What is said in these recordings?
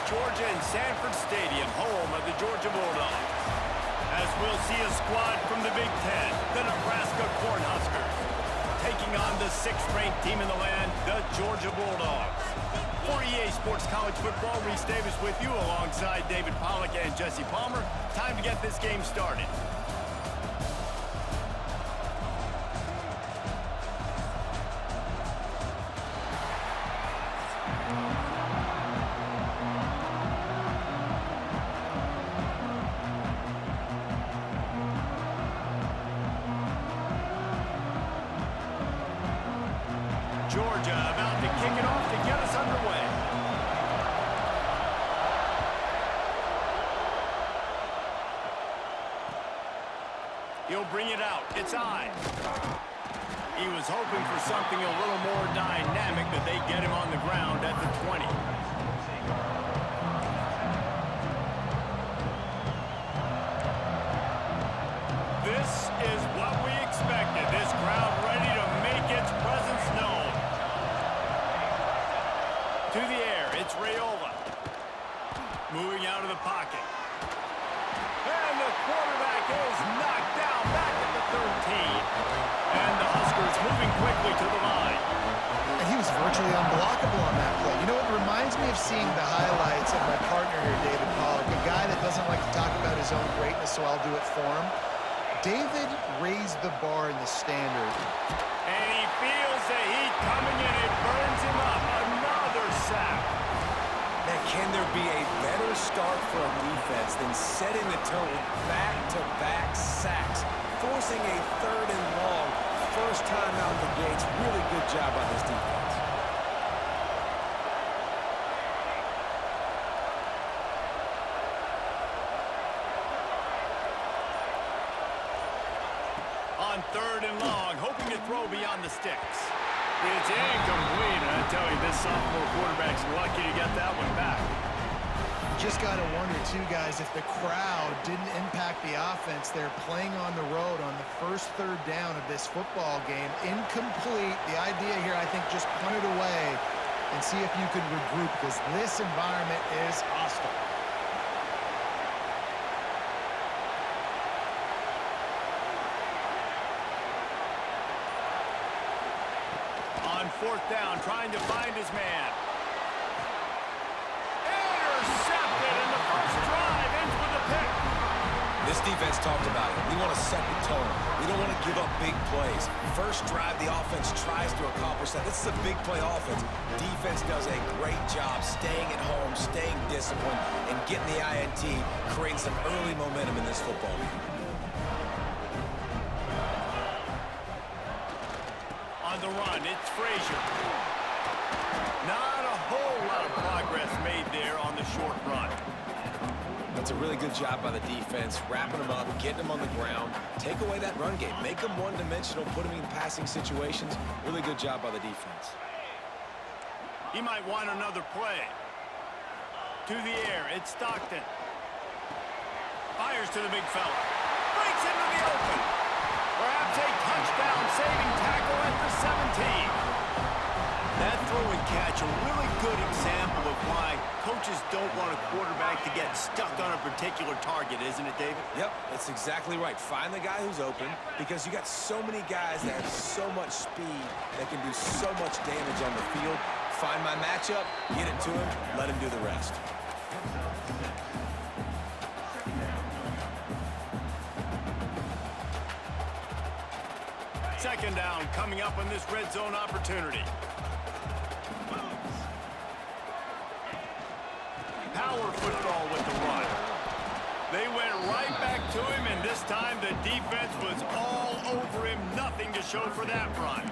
Georgia and Sanford Stadium, home of the Georgia Bulldogs. As we'll see a squad from the Big Ten, the Nebraska Cornhuskers, taking on the 6th-ranked team in the land, the Georgia Bulldogs. For EA Sports College Football, Reese Davis with you alongside David Pollack and Jesse Palmer. Time to get this game started. Georgia about to kick it off to get us underway. He'll bring it out. It's Ives. He was hoping for something a little more dynamic, but they get him on the ground at the 20. This is what we expected. This crowd ready to make its presence known. To the air, it's Raiola. Moving out of the pocket. And the quarterback is knocked down back at the 13. And the Huskers moving quickly to the line. And he was virtually unblockable on that play. You know, it reminds me of seeing the highlights of my partner here, David Pollack, a guy that doesn't like to talk about his own greatness, so I'll do it for him. David raised the bar in the standard. And he feels the heat coming in. It burns him up. Another sack. Man, can there be a better start for a defense than setting the tone with back-to-back sacks, forcing a 3rd and long, first time out of the gates? Really good job by this defense. On 3rd and long, hoping to throw beyond the sticks. It's incomplete, and I tell you, this sophomore quarterback's lucky to get that one back. Just got to wonder, too, guys, if the crowd didn't impact the offense. They're playing on the road on the first 3rd down of this football game. Incomplete. The idea here, I think, just punt it away and see if you can regroup, because this environment is hostile. On 4th down, trying to find his man. Intercepted, and the first drive ends with a pick. This defense talked about it. We want to set the tone. We don't want to give up big plays. First drive, the offense tries to accomplish that. This is a big play offense. Defense does a great job staying at home, staying disciplined, and getting the INT, creating some early momentum in this football game. On the run, it's Frazier. Not a whole lot of progress made there on the short run. That's a really good job by the defense, wrapping them up, getting them on the ground, take away that run game, make them one-dimensional, put them in passing situations. Really good job by the defense. He might want another play. To the air, it's Stockton. Fires to the big fella. Breaks into the open. Perhaps a touchdown-saving tackle at the 17. That throw and catch, a really good example of why coaches don't want a quarterback to get stuck on a particular target, isn't it, David? Yep, that's exactly right. Find the guy who's open, because you got so many guys that have so much speed that can do so much damage on the field. Find my matchup, get it to him, let him do the rest. Second down coming up on this red zone opportunity. Power football with the run. They went right back to him, and this time the defense was all over him. Nothing to show for that run.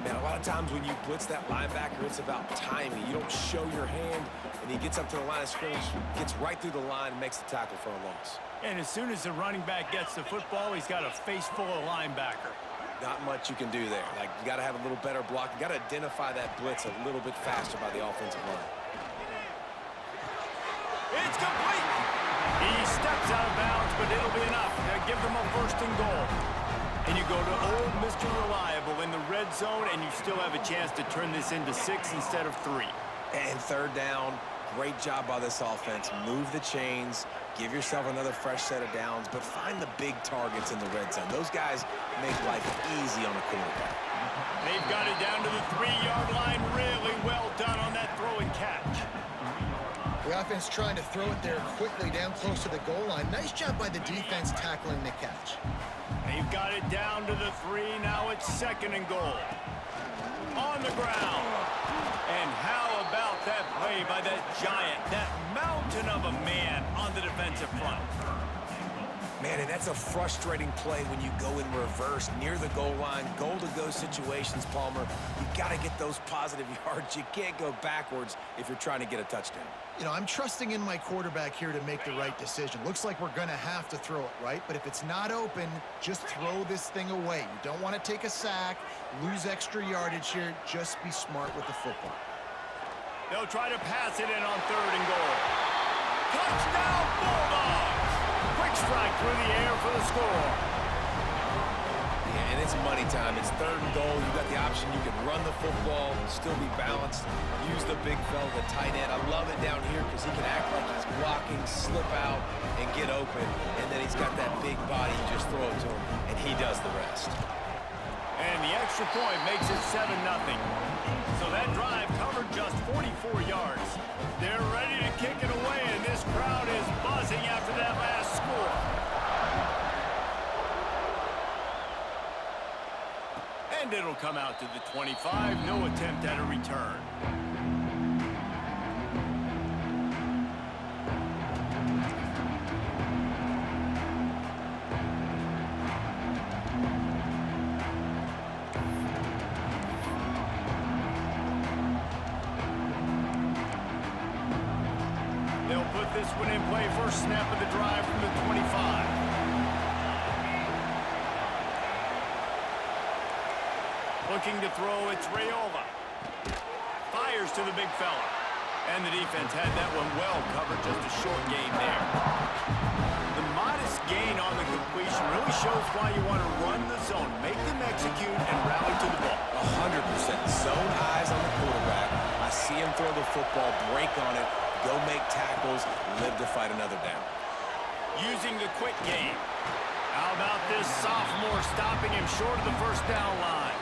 Man, a lot of times when you blitz that linebacker, it's about timing. You don't show your hand, and he gets up to the line of scrimmage, gets right through the line, and makes the tackle for a loss. And as soon as the running back gets the football, he's got a face full of linebacker. Not much you can do there. Like, you got to have a little better block. You got to identify that blitz a little bit faster by the offensive line. It's complete. He steps out of bounds, but it'll be enough to give them a 1st and goal. And you go to old Mr. Reliable in the red zone, and you still have a chance to turn this into 6 instead of 3. And 3rd down, Great job by this offense. Move the chains. Give yourself another fresh set of downs, but find the big targets in the red zone. Those guys make life easy on a quarterback. They've got it down to the 3-yard line. Really well done on that throw and catch. The offense trying to throw it there quickly down close to the goal line. Nice job by the defense tackling the catch. They've got it down to the 3. Now it's 2nd and goal. On the ground. And how about that play by that giant, that mountain of a man on the defensive front? Man, and that's a frustrating play when you go in reverse near the goal line, goal-to-go situations, Palmer. You got to get those positive yards. You can't go backwards if you're trying to get a touchdown. You know, I'm trusting in my quarterback here to make the right decision. Looks like we're going to have to throw it, right? But if it's not open, just throw this thing away. You don't want to take a sack, lose extra yardage here. Just be smart with the football. They'll try to pass it in on 3rd and goal. Touchdown, Bulldogs! Quick strike through the air for the score. Yeah, and it's money time. It's 3rd and goal. You've got the option. You can run the football, still be balanced, use the big fella, the tight end. I love it down here because he can act like he's blocking, slip out, and get open. And then he's got that big body. You just throw it to him, and he does the rest. And the extra point makes it 7-0. So that drive covered just 44 yards. They're ready to kick it away, and this crowd is buzzing after that last score. And it'll come out to the 25. No attempt at a return. This one in play, first snap of the drive from the 25. Looking to throw, it's Raiola. Fires to the big fella. And the defense had that one well covered, just a short gain there. The modest gain on the completion really shows why you want to run the zone, make them execute, and rally to the ball. 100% zone eyes on the quarterback. I see him throw the football, break on it, go make tackles, live to fight another down. Using the quick game. How about this sophomore stopping him short of the first down line?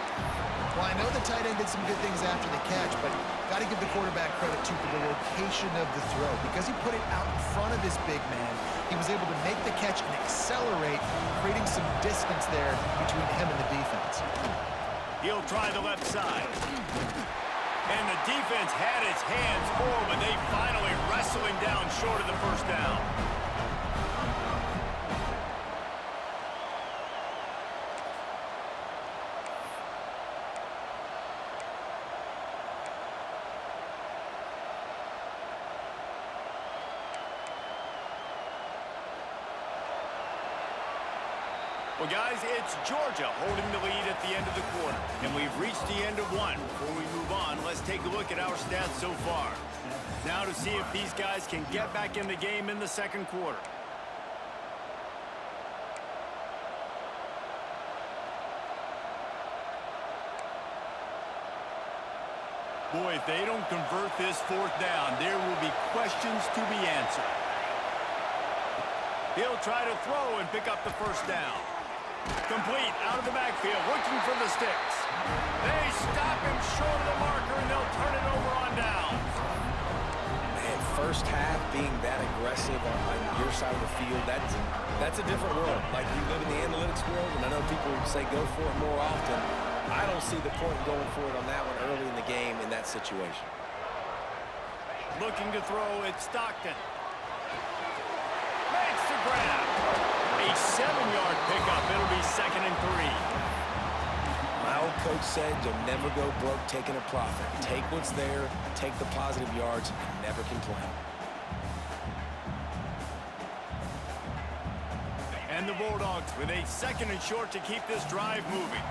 Well, I know the tight end did some good things after the catch, but got to give the quarterback credit, too, for the location of the throw. Because he put it out in front of his big man, he was able to make the catch and accelerate, creating some distance there between him and the defense. He'll try the left side. And the defense had its hands full, but they finally wrestle him down short of the first down. Well, guys, it's Georgia holding the lead at the end of the quarter. And we've reached the end of one. Before we move on, let's take a look at our stats so far. Now to see if these guys can get back in the game in the second quarter. Boy, if they don't convert this 4th down, there will be questions to be answered. He'll try to throw and pick up the first down. Complete out of the backfield, looking for the sticks. They stop him short of the marker, and they'll turn it over on downs. Man, first half being that aggressive on your side of the field, that's a different world. Like, you live in the analytics world, and I know people say go for it more often. I don't see the point in going for it on that one early in the game in that situation. Looking to throw, it's Stockton. Makes the grab. A 7-yard pickup. It'll be 2nd and 3. My old coach said you'll never go broke taking a profit. Take what's there, take the positive yards, and never complain. And the Bulldogs with a 2nd and short to keep this drive moving.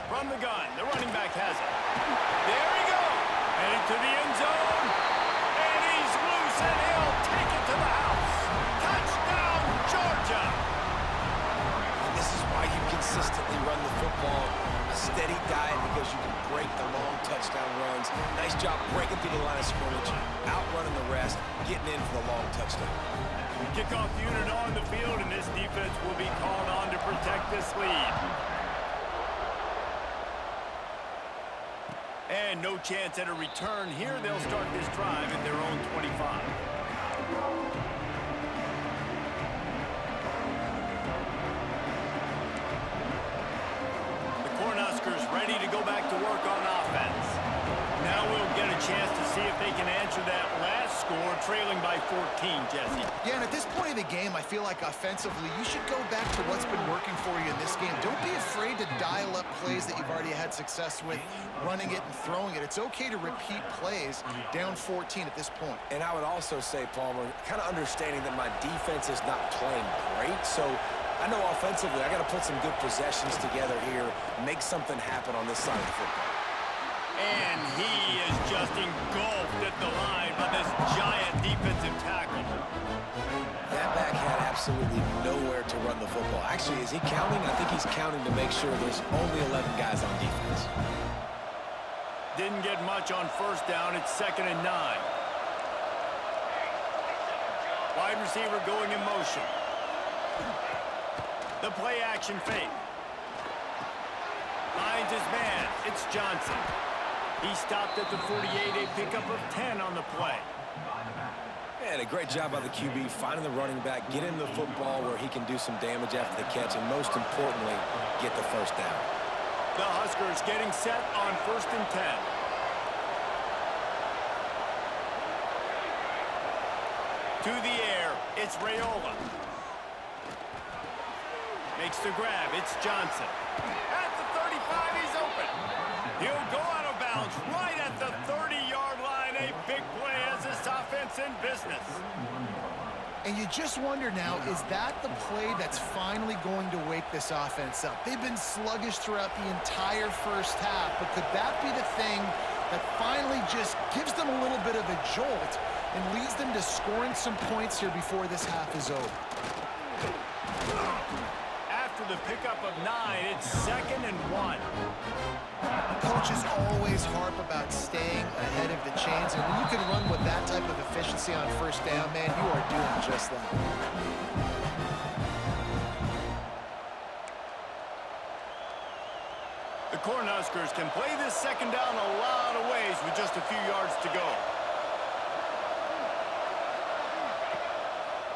From the gun, the running back has it. There he goes. Headed to the end zone. And he's loose, and he'll take it to the house. Touchdown, Georgia. And this is why consistently run the football. A steady diet because you can break the long touchdown runs. Nice job breaking through the line of scrimmage, outrunning the rest, getting in for the long touchdown. Kickoff unit on the field, and this defense will be called on to protect this lead. And no chance at a return here. They'll start this drive at their own 25. The Cornhuskers ready to go back to work on offense. Now we'll get a chance to see if they can answer that last score, trailing by 14, Jesse. Yeah, and at this point of the game, I feel like offensively, you should go back to what's been working for you in this game. Don't be afraid to dial up plays that you've already had success with, running it and throwing it. It's okay to repeat plays down 14 at this point. And I would also say, Palmer, kind of understanding that my defense is not playing great, so I know offensively I got to put some good possessions together here, make something happen on this side of the football. And he is just engulfed at the line by this giant defensive tackle. That back had absolutely nowhere to run the football. Actually, is he counting? I think he's counting to make sure there's only 11 guys on defense. Didn't get much on first down. It's 2nd and 9. Wide receiver going in motion. The play action fake. Finds his man. It's Johnson. He stopped at the 48, a pickup of 10 on the play. And a great job by the QB, finding the running back, get him the football where he can do some damage after the catch, and most importantly, get the first down. The Huskers getting set on 1st and 10. To the air, it's Raiola. Makes the grab, it's Johnson. At the 35, he's open. He'll go out of bounds right at the 30-yard line. A big play as this offense in business. And you just wonder now, is that the play that's finally going to wake this offense up? They've been sluggish throughout the entire first half, but could that be the thing that finally just gives them a little bit of a jolt and leads them to scoring some points here before this half is over? After the pickup of 9, it's 2nd and 1. Coaches always harp about staying ahead of the chains, and when you can run with that type of efficiency on first down, man, you are doing just that. The Cornhuskers can play this 2nd down a lot of ways with just a few yards to go.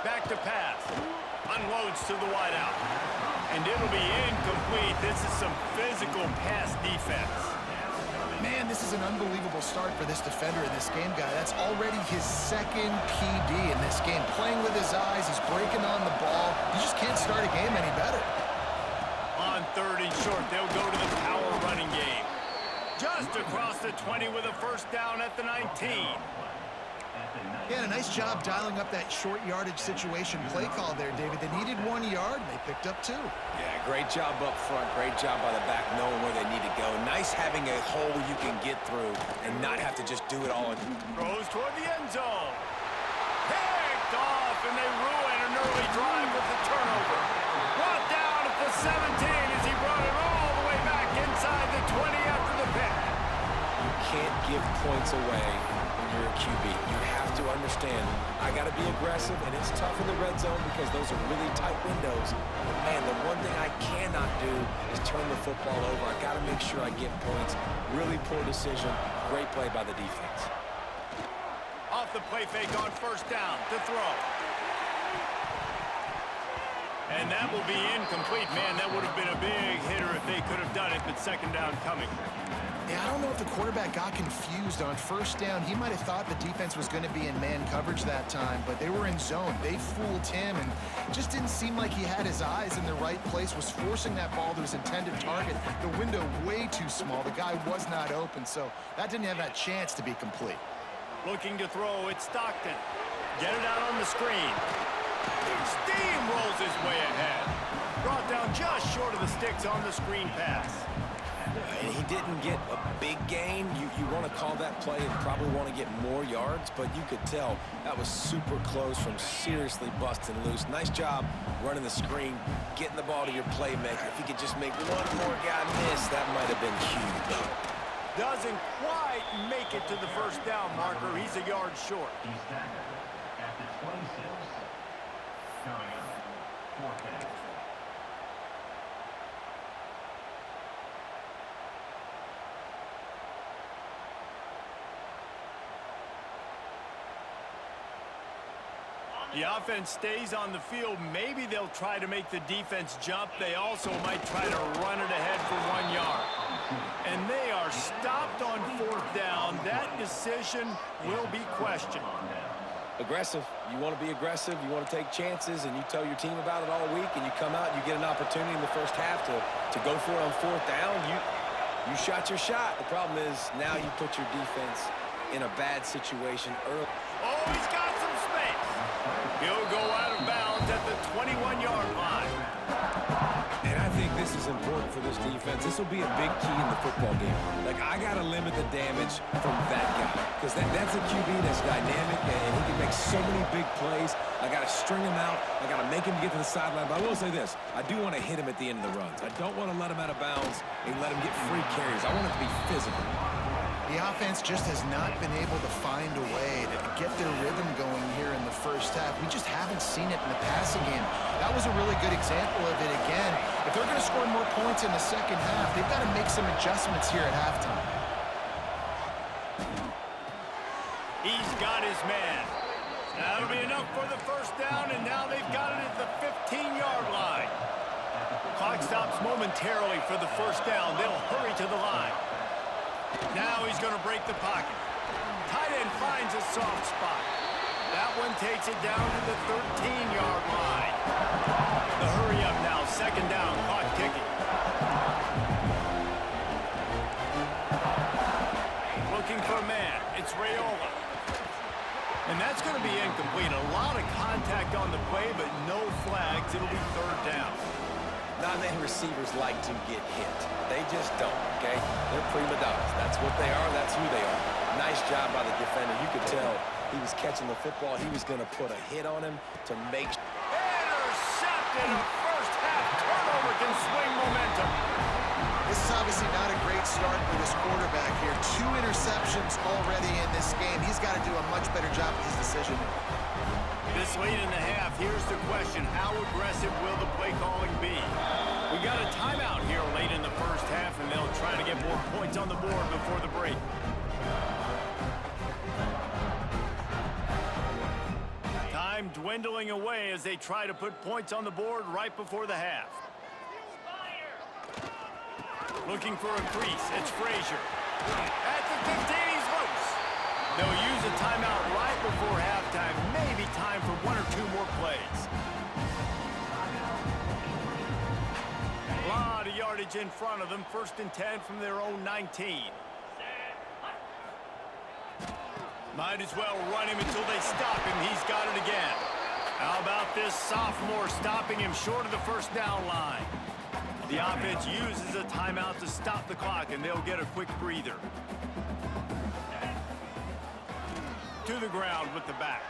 Back to pass. Unloads to the wideout. And it'll be incomplete. This is some physical pass defense. Man, this is an unbelievable start for this defender in this game, guy. That's already his 2nd PD in this game. Playing with his eyes, he's breaking on the ball. You just can't start a game any better. On 3rd and short, they'll go to the power running game. Just across the 20 with a first down at the 19. Yeah, a nice job dialing up that short yardage situation play call there, David. They needed 1 yard, and they picked up 2. Yeah, great job up front. Great job by the back knowing where they need to go. Nice having a hole you can get through and not have to just do it all. Throws toward the end zone. Picked off, and they ruin an early drive with the turnover. Brought down at the 17 as he brought it all the way back inside the 20 after the pick. You can't give points away when you're a QB. You have to understand, I got to be aggressive, and it's tough in the red zone because those are really tight windows. But, man, the one thing I cannot do is turn the football over. I got to make sure I get points. Really poor decision. Great play by the defense. Off the play fake on first down to throw. And that will be incomplete. Man, that would have been a big hitter if they could have done it, but 2nd down coming. Yeah, I don't know if the quarterback got confused on first down. He might have thought the defense was going to be in man coverage that time, but they were in zone. They fooled him, and just didn't seem like he had his eyes in the right place, was forcing that ball to his intended target. The window way too small. The guy was not open, so that didn't have that chance to be complete. Looking to throw, it's Stockton. Get it out on the screen. Steamrolls his way ahead. Brought down just short of the sticks on the screen pass. and he didn't get a big gain. You want to call that play and probably want to get more yards, but you could tell that was super close from seriously busting loose. Nice job running the screen, getting the ball to your playmaker. If he could just make one more guy miss, that might have been huge. Doesn't quite make it to the first down marker. He's a yard short. He's tackled at the 26. Coming up, 4th down. The offense stays on the field. Maybe they'll try to make the defense jump. They also might try to run it ahead for 1 yard. And they are stopped on 4th down. That decision will be questioned. Aggressive. You want to be aggressive. You want to take chances, and you tell your team about it all week, and you come out and you get an opportunity in the first half to go for it on 4th down. You shot your shot. The problem is now you put your defense in a bad situation early. Oh, he's got some space. He'll go out of bounds at the 21-yard line. And I think this is important for this defense. This will be a big key in the football game. Like, I got to limit the damage from that guy because that's a QB that's dynamic, and he can make so many big plays. I got to string him out. I got to make him get to the sideline. But I will say this. I do want to hit him at the end of the runs. I don't want to let him out of bounds and let him get free carries. I want it to be physical. The offense just has not been able to find a way to get their rhythm going here in the first half. We just haven't seen it in the passing game. That was a really good example of it again. If they're going to score more points in the second half, they've got to make some adjustments here at halftime. He's got his man. That'll be enough for the first down, and now they've got it at the 15-yard line. Clock stops momentarily for the first down. They'll hurry to the line. Now he's going to break the pocket. Tight end finds a soft spot. That one takes it down to the 13-yard line. The hurry up now, second down, clock ticking. Looking for a man, it's Raiola. And that's going to be incomplete. A lot of contact on the play, but no flags. It'll be third down. Not many receivers like to get hit. They just don't, okay? They're prima donnas. That's what they are. That's who they are. Nice job by the defender. You could tell he was catching the football. He was going to put a hit on him to make sure. Intercepted. A first-half turnover can swing momentum. This is obviously not a great start for this quarterback here. 2 interceptions already in this game. He's got to do a much better job with his decision. This late in the half, here's the question. How aggressive will the play calling be? We got a timeout here late in the first half, and they'll try to get more points on the board before the break. Time dwindling away as they try to put points on the board right before the half. Looking for a crease, it's Frazier. At the 15, he's loose. They'll use a timeout right before halftime. Maybe time for 1 or 2 more plays. A lot of yardage in front of them. 1st and 10 from their own 19. Might as well run him until they stop him. He's got it again. How about this sophomore stopping him short of the first down line? The offense uses a timeout to stop the clock, and they'll get a quick breather. To the ground with the back.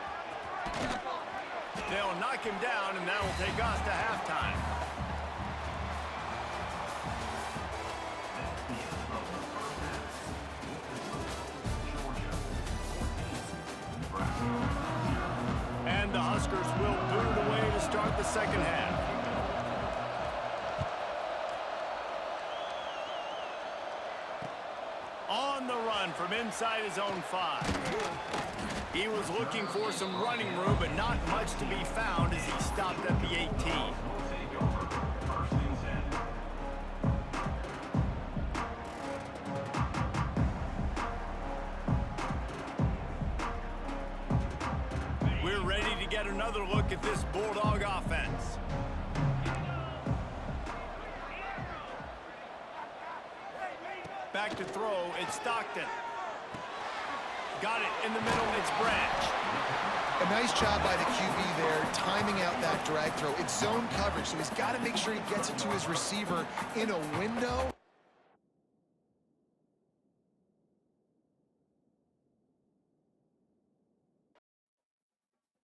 They'll knock him down, and that will take us to halftime. And the Huskers will boot it away to start the second half. On the run from inside his own 5. He was looking for some running room, but not much to be found as he stopped at the 18. We're ready to get another look at this Bulldog offense. Back to throw, it's Stockton. Got it in the middle, it's Branch. A nice job by the QB there, timing out that drag throw. It's zone coverage, so he's got to make sure he gets it to his receiver in a window.